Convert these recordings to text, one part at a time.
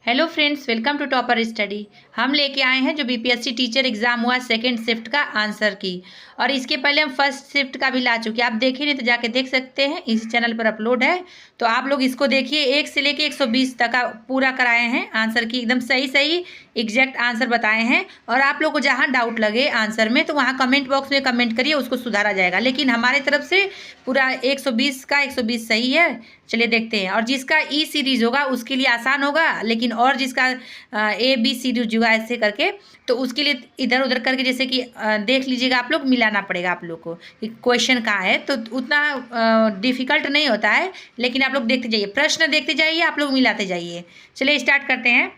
Hello friends, welcome to topper study. हम लेके आए हैं जो बीपीएससी टीचर एग्जाम हुआ सेकंड शिफ्ट का आंसर की। और इसके पहले हम फर्स्ट शिफ्ट का भी ला चुके हैं। आप देखे नहीं तो जाके देख सकते हैं, इस चैनल पर अपलोड है। तो आप लोग इसको देखिए। 1 से लेके 120 तक का पूरा कराए हैं आंसर की, एकदम सही सही एग्जैक्ट आंसर बताए हैं। और आप लोग को जहाँ डाउट लगे आंसर में तो वहाँ कमेंट बॉक्स में कमेंट करिए, उसको सुधारा जाएगा। लेकिन हमारे तरफ से पूरा 120 का 120 सही है। चलिए देखते हैं। और जिसका ई सीरीज होगा उसके लिए आसान होगा, लेकिन और जिसका ए बी सीरीज होगा ऐसे करके तो उसके लिए इधर उधर करके जैसे कि देख लीजिएगा, आप लोग मिलाना पड़ेगा आप लोग को कि क्वेश्चन कहाँ है। तो उतना डिफिकल्ट नहीं होता है, लेकिन आप लोग देखते जाइए, प्रश्न देखते जाइए, आप लोग मिलाते जाइए। चलिए स्टार्ट करते हैं।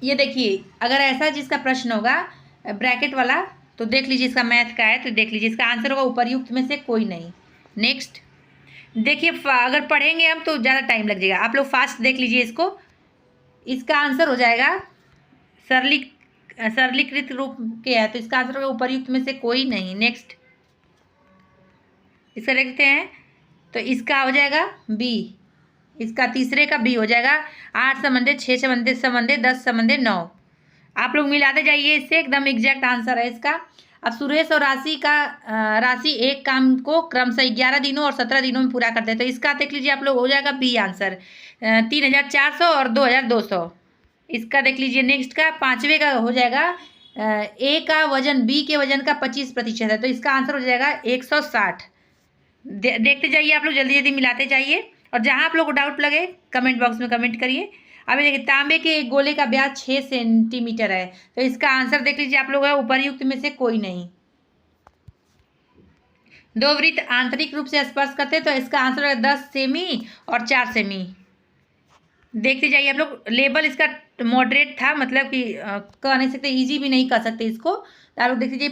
ये देखिए, अगर ऐसा जिसका प्रश्न होगा ब्रैकेट वाला तो देख लीजिए, इसका मैथ का है तो देख लीजिए, इसका आंसर होगा उपर्युक्त में से कोई नहीं। नेक्स्ट देखिए, अगर पढ़ेंगे हम तो ज़्यादा टाइम लग जाएगा, आप लोग फास्ट देख लीजिए इसको। इसका आंसर हो जाएगा सरलीकृत रूप के है तो इसका आंसर होगा उपर्युक्त में से कोई नहीं। नेक्स्ट इसका देखते हैं तो इसका हो जाएगा बी। इसका तीसरे का बी हो जाएगा। 8 समंदे 6 समंदे 10 समंदे 9। आप लोग मिलाते जाइए, इससे एकदम एग्जैक्ट आंसर है इसका। अब सुरेश और राशि एक काम को क्रमशः 11 दिनों और 17 दिनों में पूरा करते हैं तो इसका देख लीजिए आप लोग, हो जाएगा बी आंसर। 3400 और 2200। इसका देख लीजिए। नेक्स्ट का पाँचवें का हो जाएगा ए का वजन बी के वजन का 25% है तो इसका आंसर हो जाएगा 160। देखते जाइए आप लोग, जल्दी जल्दी मिलाते जाइए। और जहाँ आप लोग को डाउट लगे कमेंट बॉक्स में कमेंट करिए। अभी देखिए, तांबे के एक गोले का व्यास 6 सेंटीमीटर है तो इसका आंसर देख लीजिए आप लोग, है उपर्युक्त में से कोई नहीं। दो वृत्त आंतरिक रूप से स्पर्श करते हैं तो इसका आंसर है 10 सेमी और 4 सेमी। देखते जाइए आप लोग। लेवल इसका मॉडरेट था, मतलब कि कह नहीं सकते, इजी भी नहीं कह सकते इसको। आप लोग देख लीजिए।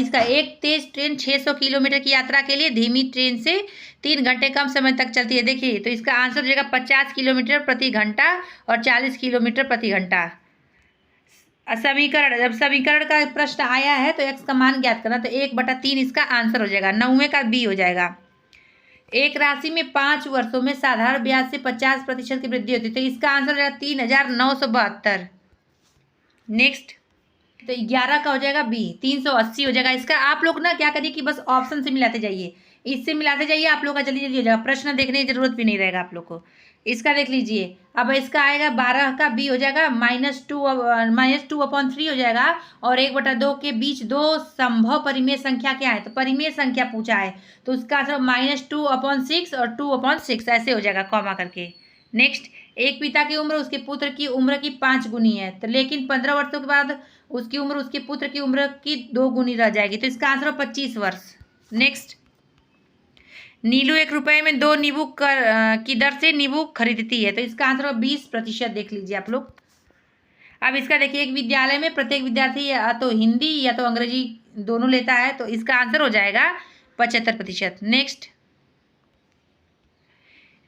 इसका एक तेज ट्रेन 600 किलोमीटर की यात्रा के लिए धीमी ट्रेन से 3 घंटे कम समय तक चलती है। देखिए तो इसका आंसर हो जाएगा 50 किलोमीटर प्रति घंटा और 40 किलोमीटर प्रति घंटा। समीकरण, जब समीकरण का प्रश्न आया है तो एक्स का मान ज्ञात करना, तो 1/3 इसका आंसर हो जाएगा। 9वें का बी हो जाएगा। एक राशि में 5 वर्षों में साधारण ब्याज से 50% की वृद्धि होती है तो इसका आंसर हो जाएगा 3972। नेक्स्ट तो 11 का हो जाएगा बी, 380 हो जाएगा इसका। आप लोग ना क्या करिए कि बस ऑप्शन से मिलाते जाइए, इससे मिलाते जाइए, आप लोग का जल्दी जल्दी हो जाएगा, प्रश्न देखने की जरूरत भी नहीं रहेगा आप लोग को। इसका देख लीजिए। अब इसका आएगा 12 का बी हो जाएगा -2/3 हो जाएगा। और 1/2 के बीच दो संभव परिमेय संख्या क्या है, तो परिमेय संख्या पूछा है तो उसका आंसर -2/6 और 2/6 ऐसे हो जाएगा कॉमा करके। नेक्स्ट, एक पिता की उम्र उसके पुत्र की उम्र की 5 गुनी है तो लेकिन 15 वर्षों के बाद उसकी उम्र उसके पुत्र की उम्र की 2 गुनी रह जाएगी तो इसका आंसर 25 वर्ष। नेक्स्ट, नीलू 1 रुपये में 2 नींबू की दर से नींबू खरीदती है तो इसका आंसर 20%। देख लीजिए आप लोग। अब इसका देखिए, एक विद्यालय में प्रत्येक विद्यार्थी या तो हिंदी या तो अंग्रेजी दोनों लेता है तो इसका आंसर हो जाएगा 75%। नेक्स्ट,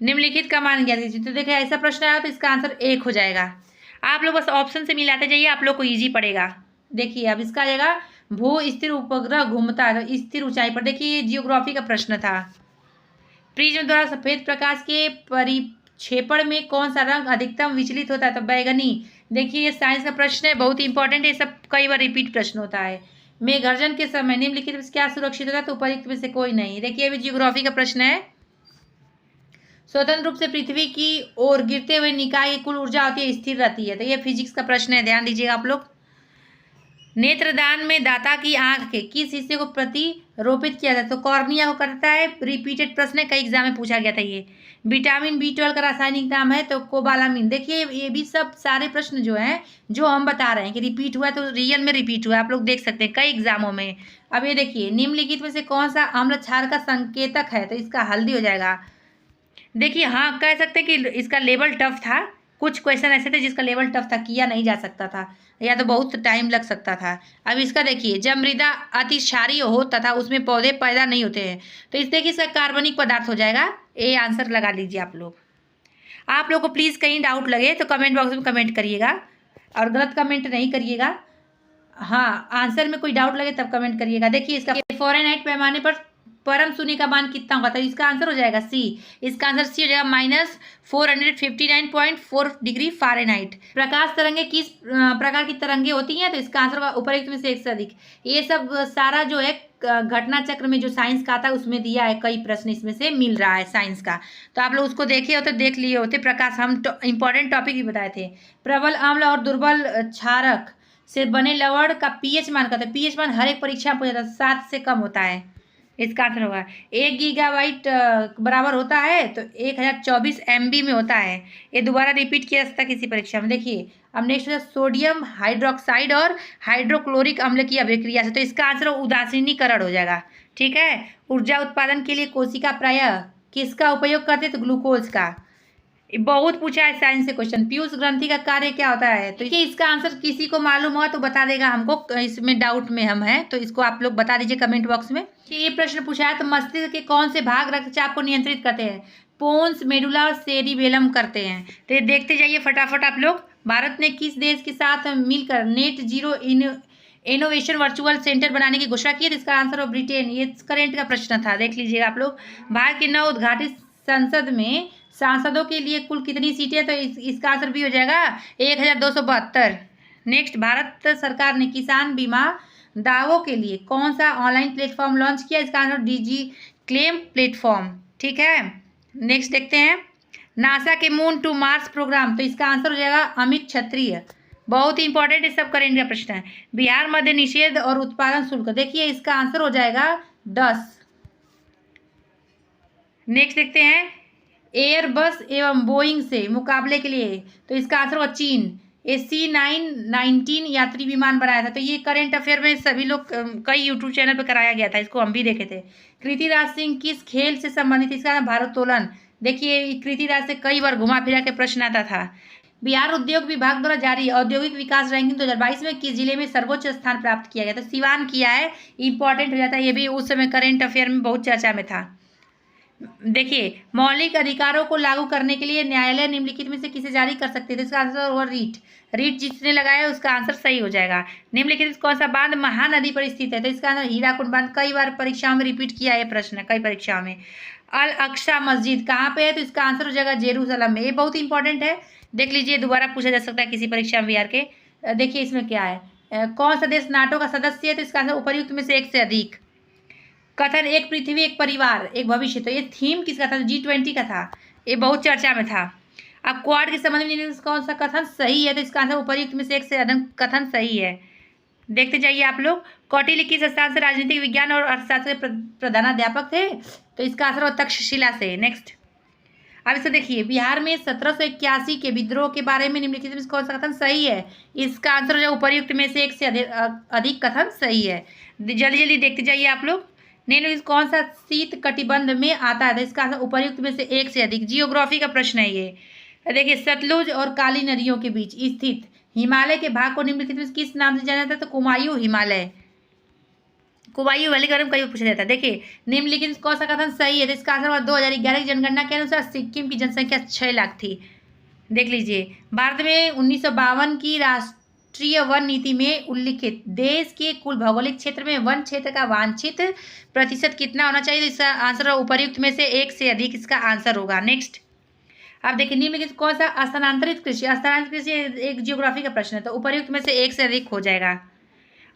निम्नलिखित का मान ज्ञात कीजिए तो देखिए ऐसा प्रश्न आया तो इसका आंसर 1 हो जाएगा। आप लोग बस ऑप्शन से मिलाते जाइए, आप लोग को इजी पड़ेगा। देखिए अब इसका आ जाएगा भू स्थिर उपग्रह घूमता है स्थिर ऊंचाई पर। देखिए ये जियोग्राफी का प्रश्न था। प्रिज्म द्वारा सफेद प्रकाश के परिक्षेपण में कौन सा रंग अधिकतम विचलित होता है, तो बैगनी। देखिए ये साइंस का प्रश्न है, बहुत इंपॉर्टेंट है, सब कई बार रिपीट प्रश्न होता है। मेघगर्जन के समय निम्नलिखित में क्या सुरक्षित होता है, तो उपर्युक्त में से कोई नहीं। देखिए अभी जियोग्राफी का प्रश्न है। स्वतंत्र रूप से पृथ्वी की ओर गिरते हुए निकाय की कुल ऊर्जा होती है स्थिर रहती है तो ये फिजिक्स का प्रश्न है, ध्यान दीजिएगा आप लोग। नेत्रदान में दाता की आंख के किस हिस्से को प्रतिरोपित किया जाता है, तो कॉर्निया को करता है। रिपीटेड प्रश्न है, कई एग्जाम में पूछा गया था ये। विटामिन B12 का रासायनिक नाम है तो कोबालामिन। देखिए ये भी सब सारे प्रश्न जो हैं जो हम बता रहे हैं कि रिपीट हुआ है तो रियल में रिपीट हुआ है, आप लोग देख सकते हैं कई एग्जामों में। अब ये देखिए, निम्नलिखित में से कौन सा अम्ल क्षार का संकेतक है, तो इसका हल्दी हो जाएगा। देखिए हाँ, कह सकते हैं कि इसका लेवल टफ था, कुछ क्वेश्चन ऐसे थे जिसका लेवल टफ था, किया नहीं जा सकता था या तो बहुत टाइम लग सकता था। अब इसका देखिए, जब मृदा अति क्षारीय हो तथा उसमें पौधे पैदा नहीं होते हैं तो इस देखिए इसका कार्बनिक पदार्थ हो जाएगा। ए आंसर लगा लीजिए आप लोग। आप लोग को प्लीज़ कहीं डाउट लगे तो कमेंट बॉक्स में कमेंट करिएगा और गलत कमेंट नहीं करिएगा। हाँ, आंसर में कोई डाउट लगे तब कमेंट करिएगा। देखिए इसका फ़ारेनहाइट पैमाने पर परम शून्य का मान कितना होगा, तो इसका आंसर हो जाएगा सी। इसका आंसर सी हो जाएगा -459.4 डिग्री फ़ारेनहाइट। प्रकाश तरंगे किस प्रकार की तरंगे होती हैं, तो इसका आंसर होगा उपर्युक्त में से एक से अधिक। ये सब सारा जो है घटना चक्र में जो साइंस का था उसमें दिया है, कई प्रश्न इसमें से मिल रहा है साइंस का, तो आप लोग उसको देखे होते, देख लिए होते। प्रकाश हम इंपॉर्टेंट टॉपिक भी बताए थे। प्रबल अम्ल और दुर्बल क्षारक से बने लवण का पीएच मान का, तो पीएच मान हर एक परीक्षा में पूछा जाता है, 7 से कम होता है। इसका आंसर होगा 1 गीगाबाइट बराबर होता है तो 1024 MB में होता है। ये दोबारा रिपीट किया जा सकता है किसी परीक्षा में। देखिए अब नेक्स्ट है सोडियम हाइड्रोक्साइड और हाइड्रोक्लोरिक अम्ल की अभिक्रिया से, तो इसका आंसर उदासीनीकरण हो जाएगा। ठीक है। ऊर्जा उत्पादन के लिए कोशिका प्रायः किसका उपयोग करते हैं, तो ग्लूकोज का। बहुत पूछा है साइंस से क्वेश्चन। पीयूष ग्रंथि का कार्य क्या होता है, तो ये इसका आंसर किसी को मालूम हुआ तो बता देगा हमको, इसमें डाउट में हम हैं तो इसको आप लोग बता दीजिए कमेंट बॉक्स में। ये प्रश्न पूछा है तो मस्तिष्क के कौन से भाग रक्तचाप को नियंत्रित करते हैं, पोन्स, मेडुला और सेरिबेलम करते हैं। तो ये देखते जाइए फटाफट आप लोग। भारत ने किस देश के साथ मिलकर net zero innovation virtual centre बनाने की घोषणा की है, तो इसका आंसर हो ब्रिटेन। ये करंट का प्रश्न था, देख लीजिएगा आप लोग। भारत की नव उद्घाटित संसद में सांसदों के लिए कुल कितनी सीटें, तो इसका आंसर भी हो जाएगा 1272। नेक्स्ट, भारत सरकार ने किसान बीमा दावों के लिए कौन सा ऑनलाइन प्लेटफॉर्म लॉन्च किया, इसका आंसर डिजी क्लेम प्लेटफॉर्म। ठीक है। नेक्स्ट देखते हैं नासा के मून टू मार्स प्रोग्राम, तो इसका आंसर हो जाएगा अमित क्षत्रिय। बहुत ही इंपॉर्टेंट ये सब करेंगे प्रश्न है। बिहार मध्य निषेध और उत्पादन शुल्क, देखिए इसका आंसर हो जाएगा 10। नेक्स्ट देखते हैं एयरबस एवं बोइंग से मुकाबले के लिए, तो इसका आंसर होगा चीन। C919 यात्री विमान बनाया था, तो ये करंट अफेयर में सभी लोग कई यूट्यूब चैनल पर कराया गया था, इसको हम भी देखे थे। कृतिराज सिंह किस खेल से संबंधित, इसका भारोत्तोलन। देखिए कृतिराज से कई बार घुमा फिरा के प्रश्न आता था। बिहार उद्योग विभाग द्वारा जारी औद्योगिक विकास रैंकिंग 2022 में किस जिले में सर्वोच्च स्थान प्राप्त किया गया, तो सिवान किया है। इंपॉर्टेंट हो जाता है ये भी, उस समय करंट अफेयर में बहुत चर्चा में था। देखिए मौलिक अधिकारों को लागू करने के लिए न्यायालय निम्नलिखित में से किसे जारी कर सकते थे, इसका आंसर होगा रीट। रीट जिसने लगाया उसका आंसर सही हो जाएगा। निम्नलिखित कौन सा बांध महानदी पर स्थित है, तो इसका आंसर हीराकुंड बांध। कई बार परीक्षाओं में रिपीट किया है प्रश्न, कई परीक्षाओं में। अल अक्सा मस्जिद कहाँ पे है, तो इसका आंसर हो जाएगा जेरूसलम में। ये बहुत इंपॉर्टेंट है, देख लीजिए, दोबारा पूछा जा सकता है किसी परीक्षा में बिहार के। देखिए इसमें क्या है, कौन सा देश नाटो का सदस्य है, तो इसका आंसर उपर्युक्त में से एक से अधिक। कथन एक पृथ्वी एक परिवार एक भविष्य, तो ये थीम किसका था, G20 का था, ये बहुत चर्चा में था। अब क्वाड के संबंध में कौन सा कथन सही है, तो इसका आंसर उपर्युक्त में से एक से अधिक कथन सही है। देखते जाइए आप लोग। कौटिल्य किस स्थान से राजनीतिक विज्ञान और अर्थशास्त्र के प्रधानाध्यापक थे, तो इसका आंसर होगा तक्षशिला से। नेक्स्ट, अब इसे देखिए बिहार में 1781 के विद्रोह के बारे में निम्नलिखित में कौन सा कथन सही है, इसका आंसर जो उपर्युक्त में से एक से अधिक कथन सही है। जल्दी जल्दी देखते जाइए आप लोग। निम्नलिखित कौन सा शीत कटिबंध में आता है, तो इसका आंसर उपर्युक्त में से एक से अधिक। जियोग्राफी का प्रश्न है ये। देखिए सतलुज और काली नदियों के बीच स्थित हिमालय के भाग को निम्नलिखित में किस नाम से जाना जाता है, तो कुमायूं हिमालय। कुमायूं वैली के बारे में कई पूछा जाता है। देखिए निम्नलिखित कौन सा कथन सही है, तो इसका आंसर 2011 की जनगणना के अनुसार सिक्किम की जनसंख्या 6 लाख थी। देख लीजिए भारत में 1952 की राष्ट्रीय वन नीति में उल्लिखित देश के कुल भौगोलिक क्षेत्र में वन क्षेत्र का वांछित प्रतिशत कितना होना चाहिए, तो इसका आंसर उपर्युक्त में से एक से अधिक इसका आंसर होगा। नेक्स्ट, अब देखिए निम्नलिखित कौन सा स्थानांतरित कृषि, स्थानांतरित कृषि एक जियोग्राफी का प्रश्न है, तो उपर्युक्त में से एक से अधिक हो जाएगा।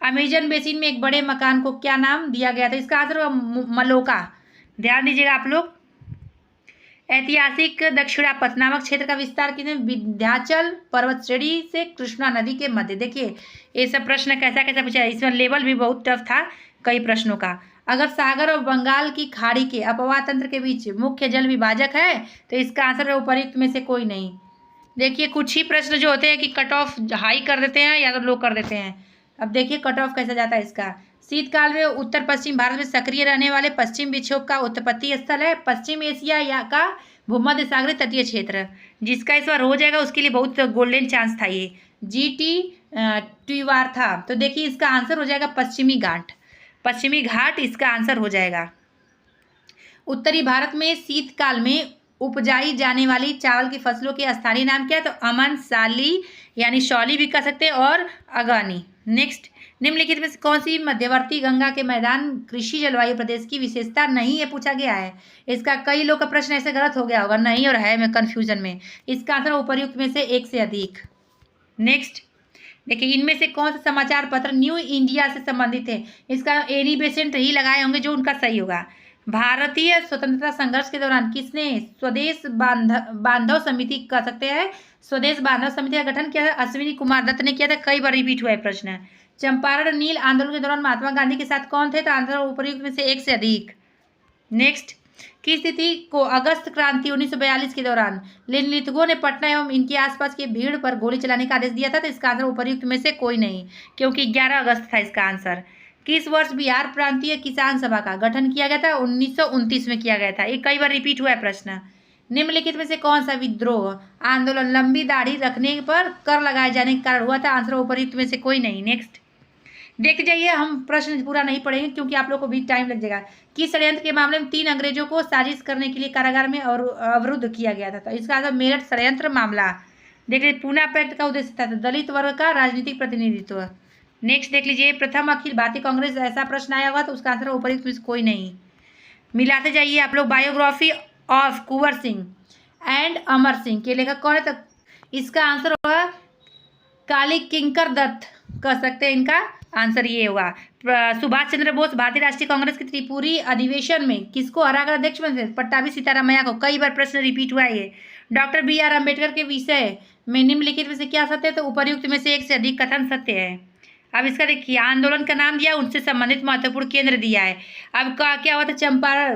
अमेजन बेसिन में एक बड़े मकान को क्या नाम दिया गया था, इसका आंसर होगा मलोका। ध्यान दीजिएगा आप लोग। ऐतिहासिक दक्षिणापथ नामक क्षेत्र का विस्तार कितने, विंध्याचल पर्वत श्रेणी से कृष्णा नदी के मध्य। देखिए ये सब प्रश्न कैसा कैसा पूछा है, इसमें लेवल भी बहुत टफ था कई प्रश्नों का। अगर सागर और बंगाल की खाड़ी के अपवाह तंत्र के बीच मुख्य जल विभाजक है, तो इसका आंसर है उपर्युक्त में से कोई नहीं। देखिए कुछ ही प्रश्न जो होते हैं कि कट ऑफ हाई कर देते हैं या तो लो कर देते हैं। अब देखिए कट ऑफ कैसा जाता है इसका। शीतकाल में उत्तर पश्चिम भारत में सक्रिय रहने वाले पश्चिम विक्षोभ का उत्पत्ति स्थल है पश्चिम एशिया या का भूमध्य सागरीय तटीय क्षेत्र। जिसका इस बार हो जाएगा उसके लिए बहुत गोल्डन चांस था, ये GT था। तो देखिए इसका आंसर हो जाएगा पश्चिमी घाट। पश्चिमी घाट इसका आंसर हो जाएगा। उत्तरी भारत में शीतकाल में उपजाई जाने वाली चावल की फसलों के स्थानीय नाम क्या है, तो अमन, साली यानी शौली भी कह सकते हैं और अगानी। नेक्स्ट, निम्नलिखित में से कौन सी मध्यवर्ती गंगा के मैदान कृषि जलवायु प्रदेश की विशेषता नहीं है, पूछा गया है। इसका कई लोग का प्रश्न ऐसे गलत हो गया होगा, नहीं और है में कंफ्यूजन में। इसका आंसर उपर्युक्त में से एक से अधिक। नेक्स्ट देखिए, इनमें से कौन सा समाचार पत्र न्यू इंडिया से संबंधित है। इसका एनी बेसेंट ही लगाए होंगे, जो उनका सही होगा। भारतीय स्वतंत्रता संघर्ष के दौरान किसने स्वदेश बांधव समिति कह सकते हैं, स्वदेश बांधव समिति का गठन किया था? अश्विनी कुमार दत्त ने किया था। कई बार रिपीट हुआ है प्रश्न। चंपारण नील आंदोलन के दौरान महात्मा गांधी के साथ कौन थे? तो आंसर उपर्युक्त में से एक से अधिक। नेक्स्ट, किस तिथि को अगस्त क्रांति 1942 के दौरान लिथुगो ने पटना एवं इनके आसपास की भीड़ पर गोली चलाने का आदेश दिया था? तो इसका आंसर उपर्युक्त में से कोई नहीं, क्योंकि 11 अगस्त था इसका आंसर। किस वर्ष बिहार प्रांतीय किसान सभा का गठन किया गया था? 1929 में किया गया था। ये कई बार रिपीट हुआ है प्रश्न। निम्नलिखित में से कौन सा विद्रोह आंदोलन लंबी दाढ़ी रखने पर कर लगाए जाने के कारण हुआ था? आंसर उपर्युक्त में से कोई नहीं। नेक्स्ट देखते जाइए, हम प्रश्न पूरा नहीं पढ़ेंगे क्योंकि आप लोग को भी टाइम लग जाएगा। किस षड्यंत्र के मामले में 3 अंग्रेजों को साजिश करने के लिए कारागार में और अवरुद्ध किया गया था? तो इसका आंसर मेरठ षड्यंत्र मामला। देख लीजिए, पूना पैक्ट का उद्देश्य था दलित वर्ग का राजनीतिक प्रतिनिधित्व। नेक्स्ट देख लीजिए, प्रथम अखिल भारतीय कांग्रेस, ऐसा प्रश्न आया होगा तो उसका आंसर उपर्युक्त में से कोई नहीं। मिलाते जाइए आप लोग। Biography of Kunwar Singh and Amar Singh के लेखक कौन है? तो इसका आंसर होगा काली किंकर दत्त कह सकते हैं। इनका आंसर ये होगा। सुभाष चंद्र बोस भारतीय राष्ट्रीय कांग्रेस के त्रिपुरी अधिवेशन में किसको हराकर अध्यक्ष बने थे? पट्टाभी सीतारामैया को। कई बार प्रश्न रिपीट हुआ है ये। डॉक्टर BR अम्बेडकर के विषय में निम्नलिखित में से क्या सत्य है? तो उपर्युक्त में से एक से अधिक कथन सत्य है। अब इसका देखिए, आंदोलन का नाम दिया, उनसे संबंधित महत्वपूर्ण केंद्र दिया है। अब क्या हुआ था?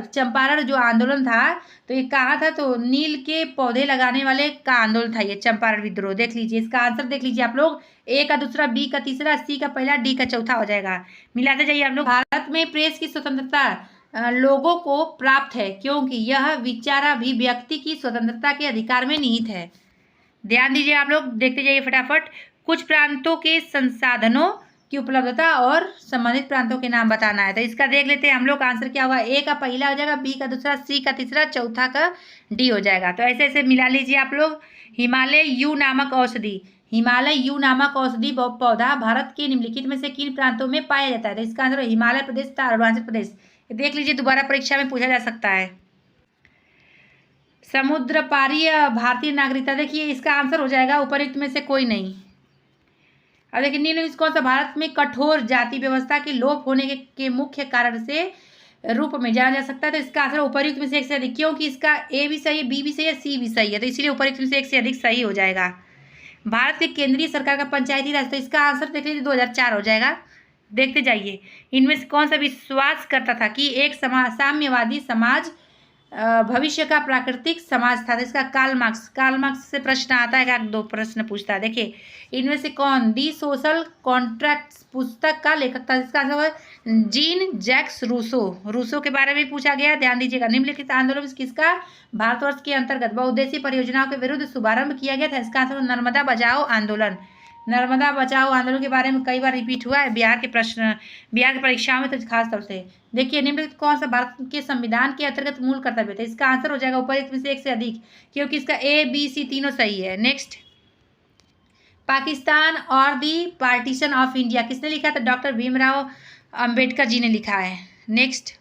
चंपारण जो आंदोलन था, तो ये कहा था? तो नील के पौधे लगाने वाले का आंदोलन था ये चंपारण विद्रोह। देख लीजिए, इसका आंसर देख लीजिए आप लोग। ए का दूसरा, बी का तीसरा, सी का पहला, डी का चौथा हो जाएगा। मिलाते जाइए आप लोग। भारत में प्रेस की स्वतंत्रता लोगों को प्राप्त है क्योंकि यह विचाराभिव्यक्ति की स्वतंत्रता के अधिकार में निहित है। ध्यान दीजिए आप लोग, देखते जाइए फटाफट। कुछ प्रांतों के संसाधनों की उपलब्धता और संबंधित प्रांतों के नाम बताना है। तो इसका देख लेते हैं हम लोग। आंसर क्या होगा? ए का पहला हो जाएगा, बी का दूसरा, सी का तीसरा, चौथा का डी हो जाएगा। तो ऐसे ऐसे मिला लीजिए आप लोग। हिमालय यू नामक औषधि, हिमालय यू नामक औषधि पौधा भारत के निम्नलिखित में से किन प्रांतों में पाया जाता है? तो इसका आंसर हिमालय प्रदेश तथा अरुणाचल प्रदेश। देख लीजिए, दोबारा परीक्षा में पूछा जा सकता है। समुद्र पारी भारतीय नागरिकता, देखिए इसका आंसर हो जाएगा उपर्युक्त में से कोई नहीं। अब देखिए, निम्नलिखित कौन सा भारत में कठोर जाति व्यवस्था के लोप होने के मुख्य कारण से रूप में जाना जा सकता है? तो इसका आंसर उपर्युक्त में से एक से अधिक, क्योंकि इसका ए भी सही है, बी भी सही है, सी भी सही है, तो इसीलिए उपर्युक्त में से एक से अधिक सही हो जाएगा। भारत की केंद्रीय सरकार का पंचायती राज, तो इसका आंसर देख लीजिए 2004 हो जाएगा। देखते जाइए, इनमें से कौन सा विश्वास करता था कि एक साम्यवादी समाज भविष्य का प्राकृतिक समाज था? तो इसका कार्ल मार्क्स से प्रश्न आता है, 2 प्रश्न पूछता है। देखिए, इनमें से कौन दी सोशल कॉन्ट्रैक्ट्स पुस्तक का लेखक था? इसका आंसर जीन जैक्स रूसो के बारे में पूछा गया। ध्यान दीजिएगा। निम्नलिखित आंदोलन किसका भारतवर्ष के अंतर्गत बहुउद्देशीय परियोजनाओं के विरुद्ध शुभारंभ किया गया था? इसका आंसर नर्मदा बचाओ आंदोलन। नर्मदा बचाओ आंदोलन के बारे में कई बार रिपीट हुआ है बिहार के परीक्षाओं में, तो खास तौर से। देखिए, निम्नलिखित कौन सा भारत के संविधान के अंतर्गत मूल कर्तव्य था? इसका आंसर हो जाएगा उपर्युक्त में से एक से अधिक, क्योंकि इसका ए बी सी तीनों सही है। नेक्स्ट, पाकिस्तान और दी पार्टीशन ऑफ इंडिया किसने लिखा था? डॉक्टर भीमराव अंबेडकर जी ने लिखा है। नेक्स्ट,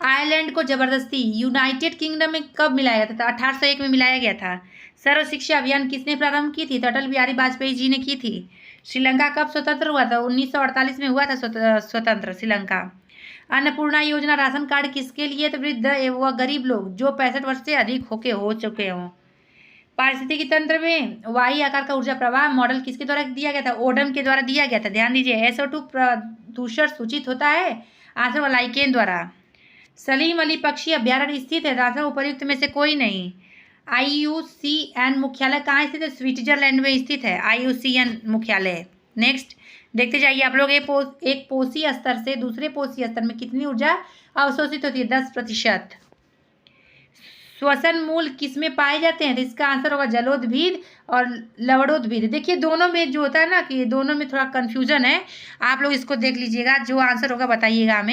आयरलैंड को जबरदस्ती यूनाइटेड किंगडम में कब मिलाया गया था? 1801 में मिलाया गया था। सर्व शिक्षा अभियान किसने प्रारंभ की थी? तो अटल बिहारी वाजपेयी जी ने की थी। श्रीलंका कब स्वतंत्र हुआ था? 1948 में हुआ था स्वतंत्र श्रीलंका। अन्नपूर्णा योजना राशन कार्ड किसके लिए? तो वृद्ध व गरीब लोग जो 65 वर्ष से अधिक हो चुके हों। पारिस्थितिकी तंत्र में वाई आकार का ऊर्जा प्रवाह मॉडल किसके द्वारा दिया गया था? ओडम के द्वारा दिया गया था। ध्यान दीजिए, SO2 प्रदूषण सूचित होता है? आंसर वाला लाइकेन द्वारा। सलीम अली पक्षी अभ्यारण्य स्थित है? आंसर उपर्युक्त में से कोई नहीं। IUCN मुख्यालय कहाँ स्थित है? स्विट्जरलैंड में स्थित है IUCN मुख्यालय। नेक्स्ट, देखते जाइए आप लोग। एक पोषी स्तर से दूसरे पोषी स्तर में कितनी ऊर्जा अवशोषित होती है? 10%। श्वसन मूल किसमें पाए जाते हैं? तो इसका आंसर होगा जलोद्भिद और लवणोद्भिद। देखिए, दोनों में जो होता है ना कि दोनों में थोड़ा कन्फ्यूजन है, आप लोग इसको देख लीजिएगा। जो आंसर होगा बताइएगा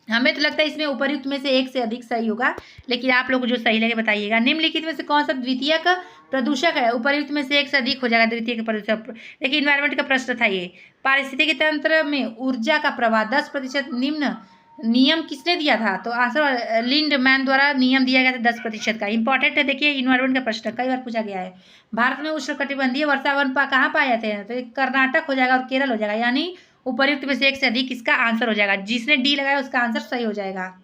हमें तो लगता है इसमें उपर्युक्त में से एक से अधिक सही होगा, लेकिन आप लोग को जो सही लगे बताइएगा। निम्नलिखित में से कौन सा द्वितीयक प्रदूषक है, उपर्युक्त में से एक से अधिक हो जाएगा द्वितीय प्रदूषक। देखिए इन्वायरमेंट का प्रश्न था ये। पारिस्थितिकी तंत्र में ऊर्जा का प्रवाह 10% निम्न नियम किसने दिया था? तो आंसर लिंडमैन द्वारा नियम दिया गया था 10% का। इंपॉर्टेंट है, देखिए इन्वायरमेंट का प्रश्न कई बार पूछा गया है। भारत में उष्णकटिबंधीय वर्षावन कहाँ पाए जाते हैं? तो एक कर्नाटक हो जाएगा और केरल हो जाएगा, यानी उपर्युक्त में से एक से अधिक इसका आंसर हो जाएगा। जिसने डी लगाया उसका आंसर सही हो जाएगा।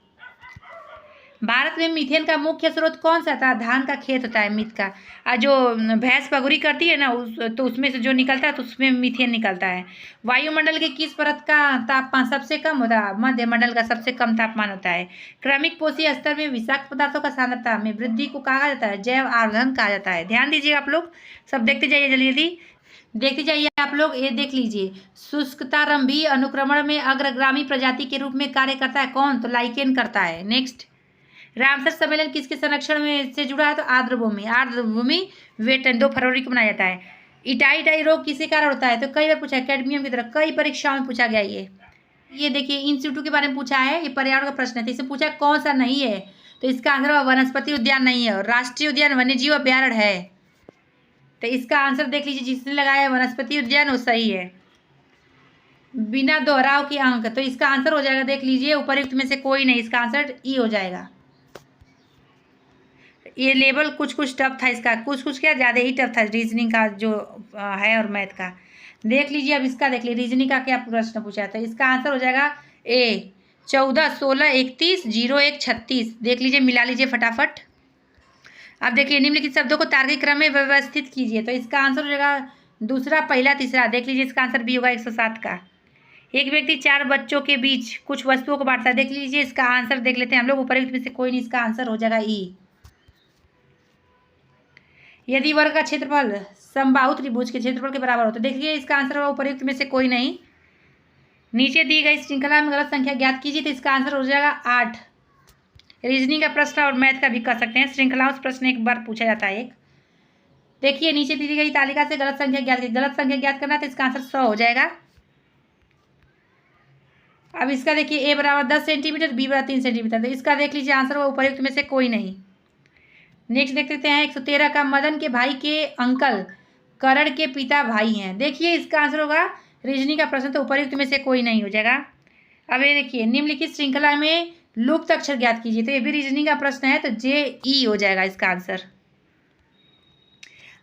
भारत में मीथेन का मुख्य स्रोत कौन सा था? धान का खेत होता है मीथ का। जो भैंस पगुरी करती है ना तो उसमें से जो निकलता है तो उसमें मीथेन निकलता है। वायुमंडल के किस परत का तापमान सबसे कम होता है? मध्यमंडल का सबसे कम तापमान होता है। क्रमिक पोषी स्तर में विषाक्त पदार्थों का सांद्रता में वृद्धि को कहा जाता है? जैव आवर्धन कहा जाता है। ध्यान दीजिए आप लोग, सब देखते जाइए, जल्दी जल्दी देखते जाइए आप लोग। ये देख लीजिए, शुष्कतारंभी अनुक्रमण में अग्रगामी प्रजाति के रूप में कार्य करता है कौन? तो लाइकेन करता है। नेक्स्ट, रामसर सम्मेलन किसके संरक्षण में से जुड़ा है? तो आर्द्रभूमि। आर्द्रभूमि वेटन 2 फरवरी को मनाया जाता है। इटाई रोग किसके कारण होता है? तो कई बार पूछा है, कैडमियम की तरह कई परीक्षाओं में पूछा गया ये देखिए इंस्टीट्यूट के बारे में पूछा है, ये पर्यावरण का प्रश्न है। तो इसे पूछा है कौन सा नहीं है? तो इसका आंसर वनस्पति उद्यान नहीं है और राष्ट्रीय उद्यान वन्यजीव अभ्यारण्य है। तो इसका आंसर देख लीजिए, जिसने लगाया वनस्पति उद्यान वो सही है बिना दोहराव की अंक। तो इसका आंसर हो जाएगा, देख लीजिए उपर्युक्त में से कोई नहीं, इसका आंसर ई हो जाएगा। ये लेवल कुछ टफ था इसका, कुछ क्या ज़्यादा ही टफ था रीजनिंग का जो है और मैथ का। देख लीजिए अब इसका, देख लीजिए रीजनिंग का क्या प्रश्न पूछा था। इसका आंसर हो जाएगा ए 14, 16, 31, 01, 36। देख लीजिए, मिला लीजिए फटाफट। अब देखिए निम्नलिखित शब्दों को तार्किक क्रम में व्यवस्थित कीजिए। तो इसका आंसर हो जाएगा दूसरा, पहला, तीसरा। देख लीजिए इसका आंसर भी होगा 107 का। एक व्यक्ति 4 बच्चों के बीच कुछ वस्तुओं को बांटता है। देख लीजिए इसका आंसर देख लेते हैं हम लोग, उपर्युक्त में से कोई नहीं, इसका आंसर हो जाएगा ई। यदि वर्ग का क्षेत्रफल समबाहु त्रिभुज के क्षेत्रफल के बराबर हो तो देखिए इसका आंसर होगा उपर्युक्त में से कोई नहीं। नीचे दी गई श्रृंखला में गलत संख्या ज्ञात कीजिए। तो इसका आंसर हो जाएगा 8। रीजनिंग का प्रश्न और मैथ का भी कर सकते हैं, श्रृंखलाओं से प्रश्न एक बार पूछा जाता है एक। देखिए नीचे दी गई तालिका से गलत संख्या ज्ञात करना, तो इसका आंसर 100 हो जाएगा। अब इसका देखिए ए बराबर 10 सेंटीमीटर, बी बराबर 3 सेंटीमीटर। तो इसका देख लीजिए आंसर होगा उपर्युक्त में से कोई नहीं। नेक्स्ट देख लेते हैं 113 का, मदन के भाई के अंकल करण के पिता भाई हैं। देखिए इसका आंसर होगा रीजनिंग का प्रश्न, तो उपर्युक्त में से कोई नहीं हो जाएगा। अब ये देखिए निम्नलिखित श्रृंखला में लुप्त अक्षर ज्ञात कीजिए। तो ये भी रीजनिंग का प्रश्न है, तो जे ई हो जाएगा इसका आंसर।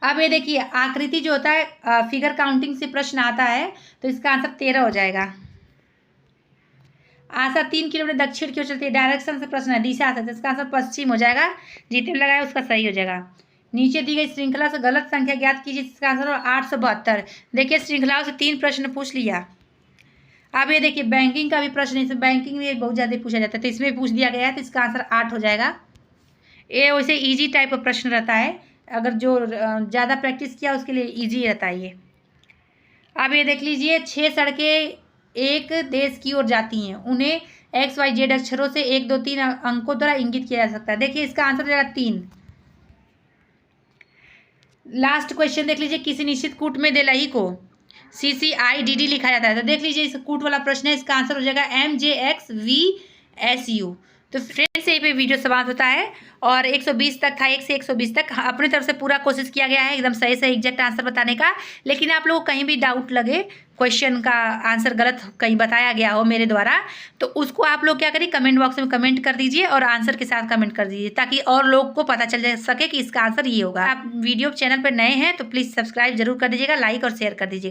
अब ये देखिए आकृति जो होता है फिगर काउंटिंग से प्रश्न आता है, तो इसका आंसर 13 हो जाएगा। आशा 3 किलोमीटर दक्षिण की ओर चलती है, डायरेक्शन से प्रश्न है, दिशा से, तो इसका आंसर पश्चिम हो जाएगा। जितने लगाया उसका सही हो जाएगा। नीचे दी गई श्रृंखला से गलत संख्या ज्ञात कीजिए, इसका आंसर 872। देखिए श्रृंखलाओं से 3 प्रश्न पूछ लिया। अब ये देखिए बैंकिंग का भी प्रश्न है, इसमें बैंकिंग में बहुत ज़्यादा पूछा जाता है, तो इसमें पूछ दिया गया है, तो इसका आंसर 8 हो जाएगा। ये वैसे ईजी टाइप का प्रश्न रहता है, अगर जो ज़्यादा प्रैक्टिस किया उसके लिए ईजी रहता है ये। अब ये देख लीजिए 6 सड़कें एक देश की ओर जाती हैं, उन्हें XYZ अक्षरों से 1, 2, 3 अंकों द्वारा इंगित किया जा सकता है। देखिए इसका आंसर हो जाएगा 3। लास्ट क्वेश्चन देख लीजिए, किसी निश्चित कूट में देलही को CCIDD लिखा जाता है। तो देख लीजिए इस कूट वाला प्रश्न है, इसका आंसर हो जाएगा MJXVSU। तो फ्रेंड्स यही पे वीडियो समाप्त होता है और 120 तक था, 1 से 120 तक अपनी तरफ से पूरा कोशिश किया गया है एकदम सही से एग्जैक्ट आंसर बताने का। लेकिन आप लोगों को कहीं भी डाउट लगे, क्वेश्चन का आंसर गलत कहीं बताया गया हो मेरे द्वारा, तो उसको आप लोग क्या करिए, कमेंट बॉक्स में कमेंट कर दीजिए और आंसर के साथ कमेंट कर दीजिए, ताकि और लोग को पता चल सके कि इसका आंसर ये होगा। आप वीडियो चैनल पर नए हैं तो प्लीज़ सब्सक्राइब जरूर कर दीजिएगा, लाइक और शेयर कर दीजिएगा।